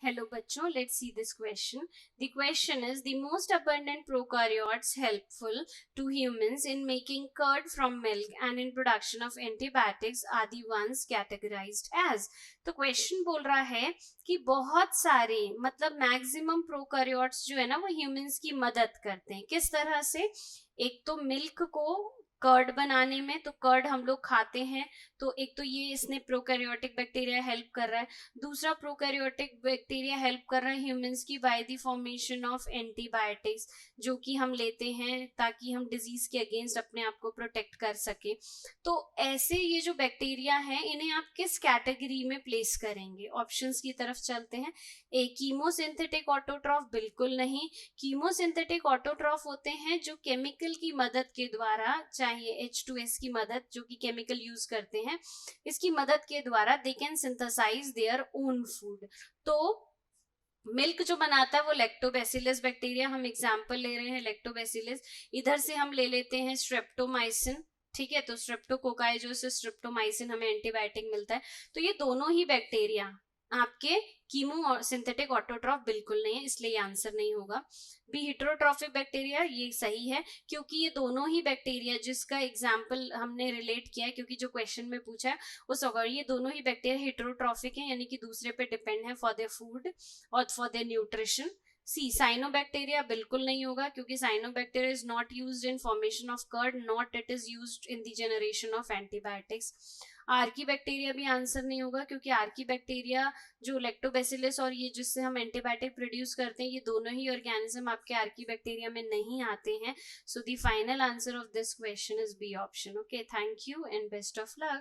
Hello बच्चों, let's see this question. The question is the most abundant prokaryotes helpful to humans in making curd from milk and in production of antibiotics are the ones categorized as. तो question बोल रहा है कि बहुत सारे मतलब maximum prokaryotes जो है ना वो ह्यूमंस की मदद करते हैं. किस तरह से? एक तो मिल्क को कर्ड बनाने में, तो कर्ड हम लोग खाते हैं, तो एक तो ये इसने प्रोकैरियोटिक बैक्टीरिया हेल्प कर रहा है. दूसरा प्रोकैरियोटिक बैक्टीरिया हेल्प कर रहा है ह्यूमंस की by the formation of antibiotics, जो कि हम लेते हैं ताकि हम डिजीज के अगेंस्ट अपने आप को प्रोटेक्ट कर सके. तो ऐसे ये जो बैक्टीरिया है इन्हें आप किस कैटेगरी में प्लेस करेंगे? ऑप्शंस की तरफ चलते हैं. ए, कीमोसिंथेटिक ऑटोट्रॉफ, बिल्कुल नहीं. कीमोसिंथेटिक ऑटोट्रॉफ होते हैं जो केमिकल की मदद के द्वारा, चाहिए H2S की मदद, जो कि केमिकल यूज करते हैं, इसकी मदद के द्वारा they can synthesize their own food. तो मिल्क जो बनाता है वो लैक्टोबैसिलस बैक्टीरिया, हम एग्जांपल ले रहे हैं लैक्टोबैसिलस. इधर से हम ले लेते हैं स्ट्रेप्टोमाइसिन. ठीक है, तो स्ट्रेप्टोकोकाई जो से स्ट्रेप्टोमाइसिन हमें एंटीबायोटिक मिलता है. तो ये दोनों ही बैक्टीरिया आपके कीमो और सिंथेटिक ऑटोट्रॉफ बिल्कुल नहीं है, इसलिए ये आंसर नहीं होगा. बी हिट्रोट्रॉफिक बैक्टीरिया, ये सही है क्योंकि ये दोनों ही बैक्टीरिया जिसका एग्जाम्पल हमने रिलेट किया है, क्योंकि जो क्वेश्चन में पूछा है उस अकॉर्डिंग ये दोनों ही बैक्टीरिया हिट्रोट्रॉफिक है, यानी कि दूसरे पे डिपेंड है फॉर देयर फूड और for their nutrition. C cyanobacteria बिल्कुल नहीं होगा क्योंकि cyanobacteria is not used in formation of curd, not it is used in the generation of antibiotics. Archaebacteria भी आंसर नहीं होगा क्योंकि आर्की बैक्टीरिया जो लैक्टोबैसिलस और ये जिससे हम एंटीबायोटिक प्रोड्यूस करते हैं, ये दोनों ही ऑर्गेनिज्म आपके आर्की बैक्टीरिया में नहीं आते हैं. So the final answer of this question is B option. Okay, thank you and best of luck.